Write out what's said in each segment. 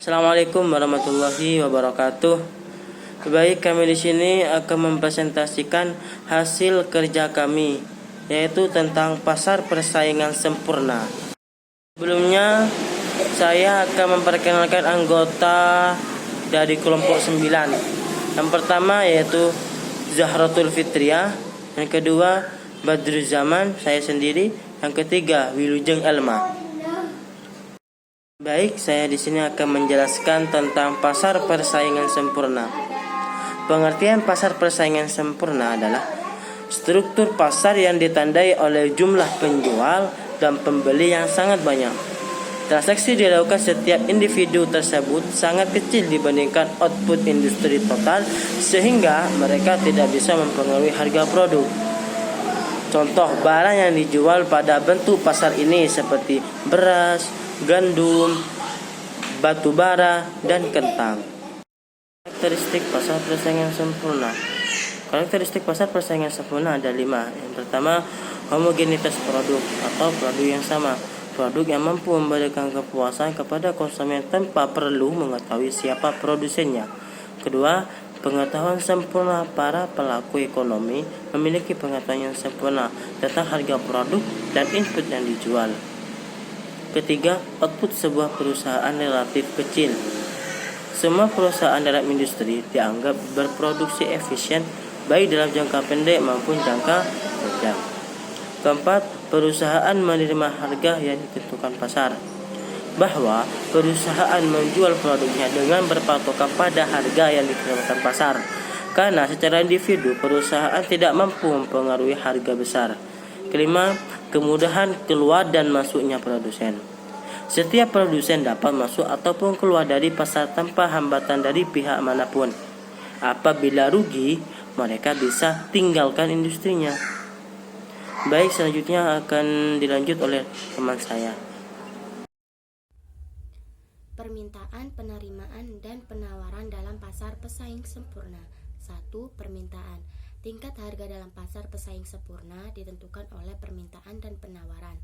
Assalamualaikum warahmatullahi wabarakatuh. Baik, kami di sini akan mempresentasikan hasil kerja kami, yaitu tentang pasar persaingan sempurna. Sebelumnya, saya akan memperkenalkan anggota dari kelompok 9. Yang pertama yaitu Zahratul Fitriah, yang kedua Badruzzaman, saya sendiri, yang ketiga Wilujeng Elma. Baik, saya di sini akan menjelaskan tentang pasar persaingan sempurna. Pengertian pasar persaingan sempurna adalah struktur pasar yang ditandai oleh jumlah penjual dan pembeli yang sangat banyak. Transaksi dilakukan setiap individu tersebut sangat kecil dibandingkan output industri total, sehingga mereka tidak bisa mempengaruhi harga produk. Contoh barang yang dijual pada bentuk pasar ini seperti beras, gandum, batu bara, dan kentang. Karakteristik pasar persaingan sempurna. Karakteristik pasar persaingan sempurna ada 5. Yang pertama, homogenitas produk atau produk yang sama. Produk yang mampu memberikan kepuasan kepada konsumen tanpa perlu mengetahui siapa produsennya. Kedua, pengetahuan sempurna. Para pelaku ekonomi memiliki pengetahuan yang sempurna tentang harga produk dan input yang dijual. Ketiga, output sebuah perusahaan relatif kecil. Semua perusahaan dalam industri dianggap berproduksi efisien baik dalam jangka pendek maupun jangka panjang. Keempat, perusahaan menerima harga yang ditentukan pasar. Bahwa perusahaan menjual produknya dengan berpatokan pada harga yang ditentukan pasar, karena secara individu perusahaan tidak mampu mempengaruhi harga besar. Kelima, kemudahan keluar dan masuknya produsen. Setiap produsen dapat masuk ataupun keluar dari pasar tanpa hambatan dari pihak manapun. Apabila rugi, mereka bisa tinggalkan industrinya. Baik, selanjutnya akan dilanjut oleh teman saya. Permintaan, penerimaan, dan penawaran dalam pasar pesaing sempurna. 1. Permintaan. Tingkat harga dalam pasar pesaing sempurna ditentukan oleh permintaan dan penawaran.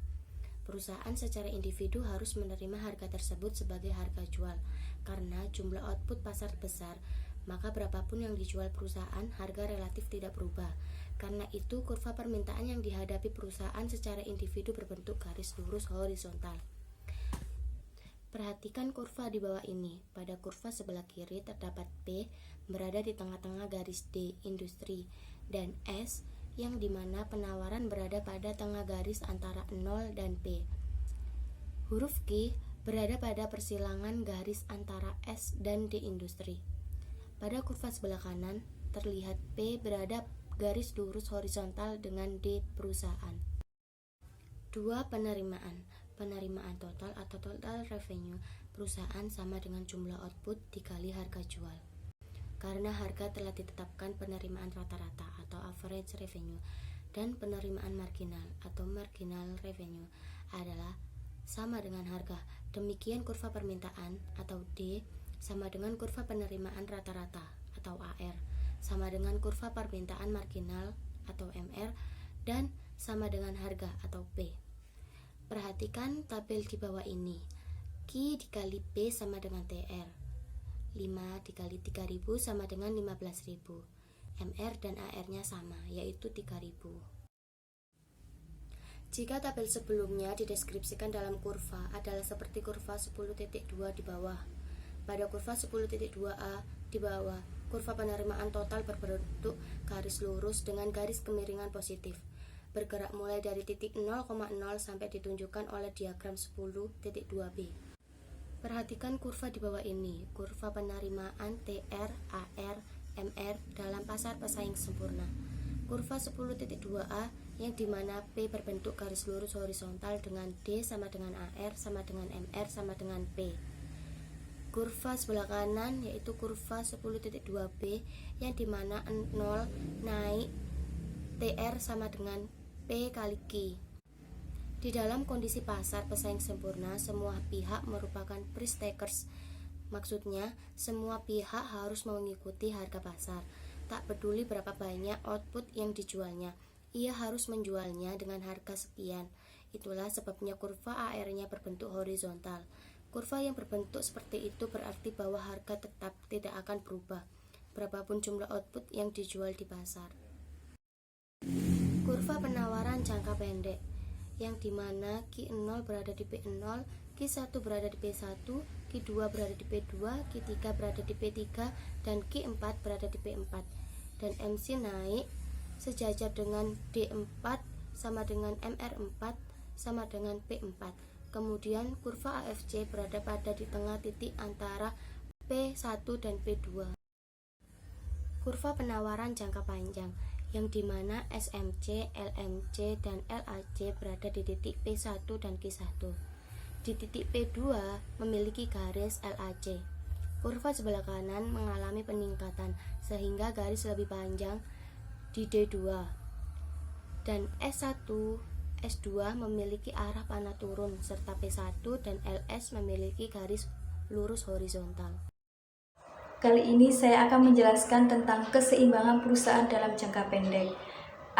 Perusahaan secara individu harus menerima harga tersebut sebagai harga jual. Karena jumlah output pasar besar, maka berapapun yang dijual perusahaan, harga relatif tidak berubah. Karena itu, kurva permintaan yang dihadapi perusahaan secara individu berbentuk garis lurus horizontal. Perhatikan kurva di bawah ini. Pada kurva sebelah kiri terdapat P berada di tengah-tengah garis D, industri, dan S yang dimana penawaran berada pada tengah garis antara 0 dan P. Huruf Q berada pada persilangan garis antara S dan D, industri. Pada kurva sebelah kanan terlihat P berada garis lurus horizontal dengan D, perusahaan. 2. Penerimaan. Penerimaan total atau total revenue perusahaan sama dengan jumlah output dikali harga jual. Karena harga telah ditetapkan, penerimaan rata-rata atau average revenue dan penerimaan marginal atau marginal revenue adalah sama dengan harga. Demikian kurva permintaan atau D sama dengan kurva penerimaan rata-rata atau AR sama dengan kurva permintaan marginal atau MR dan sama dengan harga atau P. Perhatikan tabel di bawah ini. Q dikali P sama dengan TR. 5 dikali 3000 sama dengan 15.000. MR dan AR-nya sama, yaitu 3000. Jika tabel sebelumnya dideskripsikan dalam kurva adalah seperti kurva 10.2 di bawah. Pada kurva 10.2a di bawah, kurva penerimaan total berbentuk garis lurus dengan garis kemiringan positif, bergerak mulai dari titik 0,0 sampai ditunjukkan oleh diagram 10.2b. Perhatikan kurva di bawah ini, kurva penerimaan TR, AR, MR dalam pasar pesaing sempurna. Kurva 10.2a yang dimana P berbentuk garis lurus horizontal dengan D sama dengan AR sama dengan MR sama dengan P. Kurva sebelah kanan yaitu kurva 10.2b yang dimana 0 naik TR sama dengan P kali Q. Di dalam kondisi pasar pesaing sempurna, semua pihak merupakan price takers. Maksudnya, semua pihak harus mengikuti harga pasar. Tak peduli berapa banyak output yang dijualnya, ia harus menjualnya dengan harga sekian. Itulah sebabnya kurva AR-nya berbentuk horizontal. Kurva yang berbentuk seperti itu berarti bahwa harga tetap tidak akan berubah, berapapun jumlah output yang dijual di pasar. Kurva penawaran jangka pendek, yang dimana Q0 berada di P0, Q1 berada di P1, Q2 berada di P2, Q3 berada di P3, dan Q4 berada di P4. Dan MC naik sejajar dengan D4 sama dengan MR4 sama dengan P4. Kemudian kurva AFC berada pada di tengah titik antara P1 dan P2. Kurva penawaran jangka panjang, yang dimana SMC, LMC, dan LAC berada di titik P1 dan Q1. Di titik P2 memiliki garis LAC. Kurva sebelah kanan mengalami peningkatan sehingga garis lebih panjang di D2. Dan S1, S2 memiliki arah panah turun serta P1 dan LS memiliki garis lurus horizontal. Kali ini saya akan menjelaskan tentang keseimbangan perusahaan dalam jangka pendek.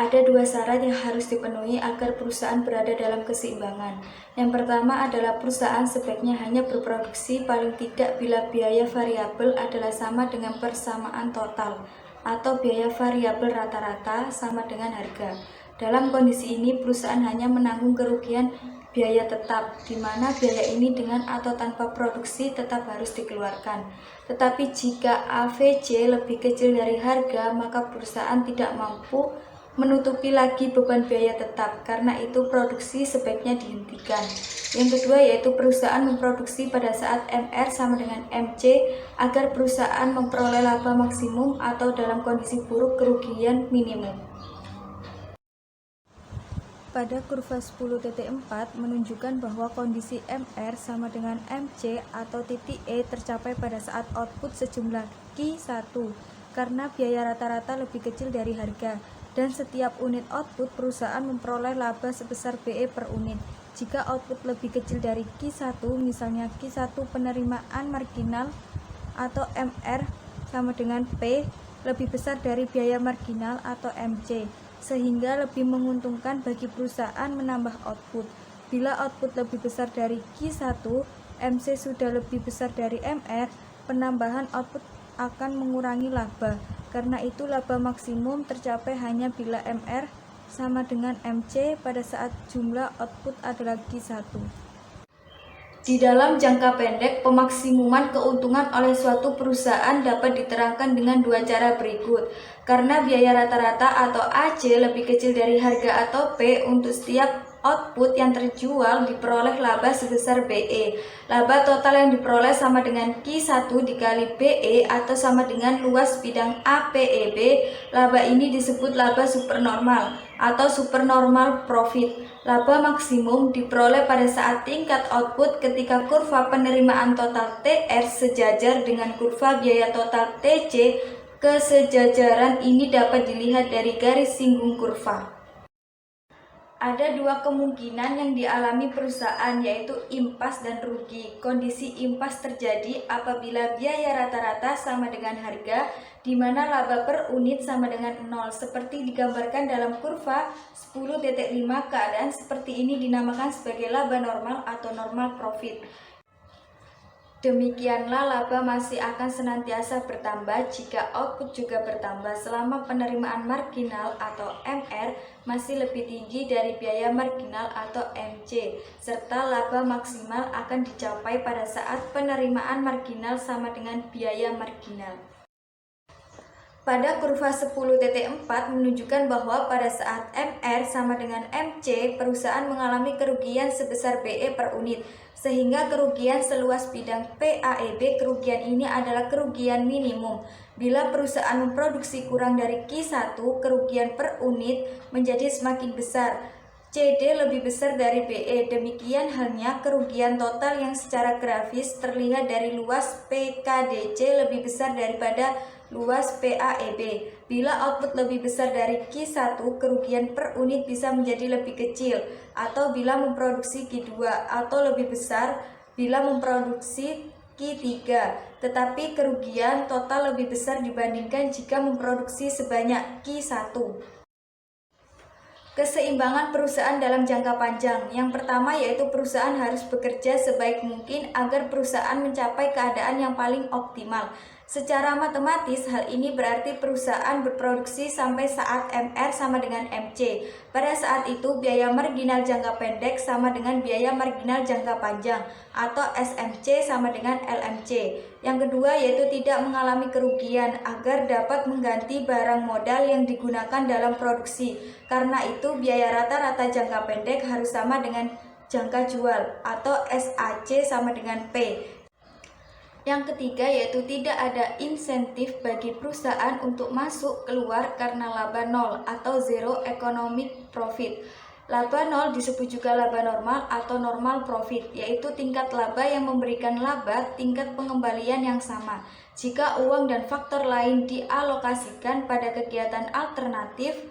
Ada dua syarat yang harus dipenuhi agar perusahaan berada dalam keseimbangan. Yang pertama adalah perusahaan sebaiknya hanya berproduksi paling tidak bila biaya variabel adalah sama dengan persamaan total atau biaya variabel rata-rata sama dengan harga. Dalam kondisi ini, perusahaan hanya menanggung kerugian biaya tetap, di mana biaya ini dengan atau tanpa produksi tetap harus dikeluarkan. Tetapi jika AVC lebih kecil dari harga, maka perusahaan tidak mampu menutupi lagi beban biaya tetap, karena itu produksi sebaiknya dihentikan. Yang kedua yaitu perusahaan memproduksi pada saat MR sama dengan MC agar perusahaan memperoleh laba maksimum atau dalam kondisi buruk kerugian minimum. Pada kurva 10.4 menunjukkan bahwa kondisi MR sama dengan MC atau titik E tercapai pada saat output sejumlah Q1 karena biaya rata-rata lebih kecil dari harga, dan setiap unit output perusahaan memperoleh laba sebesar BE per unit. Jika output lebih kecil dari Q1, misalnya Q1 penerimaan marginal atau MR sama dengan P lebih besar dari biaya marginal atau MC, sehingga lebih menguntungkan bagi perusahaan menambah output. Bila output lebih besar dari Q1, MC sudah lebih besar dari MR, penambahan output akan mengurangi laba. Karena itu laba maksimum tercapai hanya bila MR sama dengan MC pada saat jumlah output adalah Q1. Di dalam jangka pendek, pemaksimuman keuntungan oleh suatu perusahaan dapat diterangkan dengan dua cara berikut. Karena biaya rata-rata atau AC lebih kecil dari harga atau P, untuk setiap output yang terjual diperoleh laba sebesar BE. Laba total yang diperoleh sama dengan Q1 dikali BE atau sama dengan luas bidang APEB. Laba ini disebut laba supernormal atau supernormal profit. Laba maksimum diperoleh pada saat tingkat output ketika kurva penerimaan total TR sejajar dengan kurva biaya total TC. Kesejajaran ini dapat dilihat dari garis singgung kurva. Ada dua kemungkinan yang dialami perusahaan, yaitu impas dan rugi. Kondisi impas terjadi apabila biaya rata-rata sama dengan harga, di mana laba per unit sama dengan 0, seperti digambarkan dalam kurva 10.5. Keadaan seperti ini dinamakan sebagai laba normal atau normal profit. Demikianlah laba masih akan senantiasa bertambah jika output juga bertambah selama penerimaan marginal atau MR masih lebih tinggi dari biaya marginal atau MC, serta laba maksimal akan dicapai pada saat penerimaan marginal sama dengan biaya marginal. Pada kurva 10.4 menunjukkan bahwa pada saat MR sama dengan MC, perusahaan mengalami kerugian sebesar BE per unit, sehingga kerugian seluas bidang PAEB. Kerugian ini adalah kerugian minimum. Bila perusahaan memproduksi kurang dari Q1, kerugian per unit menjadi semakin besar. CD lebih besar dari BE. Demikian halnya kerugian total yang secara grafis terlihat dari luas PKDC lebih besar daripada luas PAEB. Bila output lebih besar dari Q1, kerugian per unit bisa menjadi lebih kecil, atau bila memproduksi Q2, atau lebih besar bila memproduksi Q3. Tetapi kerugian total lebih besar dibandingkan jika memproduksi sebanyak Q1. Keseimbangan perusahaan dalam jangka panjang. Yang pertama yaitu perusahaan harus bekerja sebaik mungkin agar perusahaan mencapai keadaan yang paling optimal. Secara matematis, hal ini berarti perusahaan berproduksi sampai saat MR sama dengan MC. Pada saat itu, biaya marginal jangka pendek sama dengan biaya marginal jangka panjang, atau SMC sama dengan LMC. Yang kedua yaitu tidak mengalami kerugian agar dapat mengganti barang modal yang digunakan dalam produksi. Karena itu, biaya rata-rata jangka pendek harus sama dengan jangka jual, atau SAC sama dengan P. Yang ketiga yaitu tidak ada insentif bagi perusahaan untuk masuk keluar karena laba nol atau zero economic profit. Laba nol disebut juga laba normal atau normal profit, yaitu tingkat laba yang memberikan laba tingkat pengembalian yang sama. Jika uang dan faktor lain dialokasikan pada kegiatan alternatif,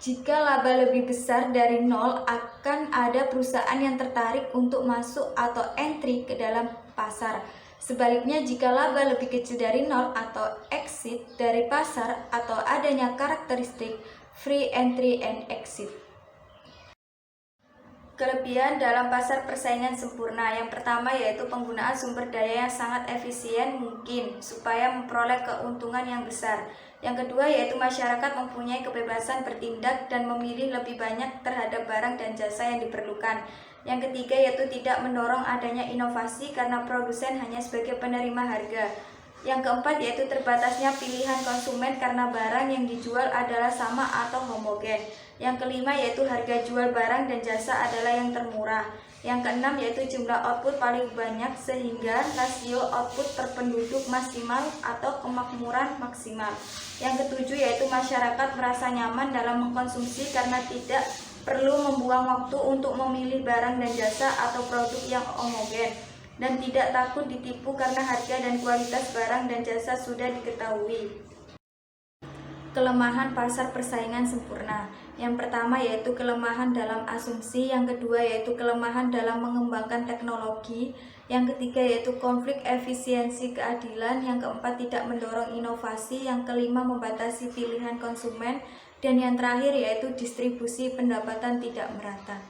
jika laba lebih besar dari nol, akan ada perusahaan yang tertarik untuk masuk atau entry ke dalam pasar. Sebaliknya, jika laba lebih kecil dari nol atau exit dari pasar atau adanya karakteristik free entry and exit. Kelebihan dalam pasar persaingan sempurna. Yang pertama yaitu penggunaan sumber daya yang sangat efisien mungkin supaya memperoleh keuntungan yang besar. Yang kedua yaitu masyarakat mempunyai kebebasan bertindak dan memilih lebih banyak terhadap barang dan jasa yang diperlukan. Yang ketiga yaitu tidak mendorong adanya inovasi karena produsen hanya sebagai penerima harga. Yang keempat yaitu terbatasnya pilihan konsumen karena barang yang dijual adalah sama atau homogen. Yang kelima yaitu harga jual barang dan jasa adalah yang termurah. Yang keenam yaitu jumlah output paling banyak sehingga rasio output per penduduk maksimal atau kemakmuran maksimal. Yang ketujuh yaitu masyarakat merasa nyaman dalam mengkonsumsi karena tidak perlu membuang waktu untuk memilih barang dan jasa atau produk yang homogen, dan tidak takut ditipu karena harga dan kualitas barang dan jasa sudah diketahui. Kelemahan pasar persaingan sempurna. Yang pertama yaitu kelemahan dalam asumsi, yang kedua yaitu kelemahan dalam mengembangkan teknologi, yang ketiga yaitu konflik efisiensi keadilan, yang keempat tidak mendorong inovasi, yang kelima membatasi pilihan konsumen, dan yang terakhir yaitu distribusi pendapatan tidak merata.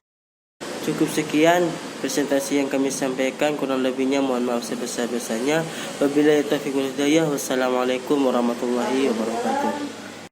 Cukup sekian presentasi yang kami sampaikan, kurang lebihnya mohon maaf sebesar-besarnya. Wabillahi taufiq wal hidayah. Wassalamualaikum warahmatullahi wabarakatuh.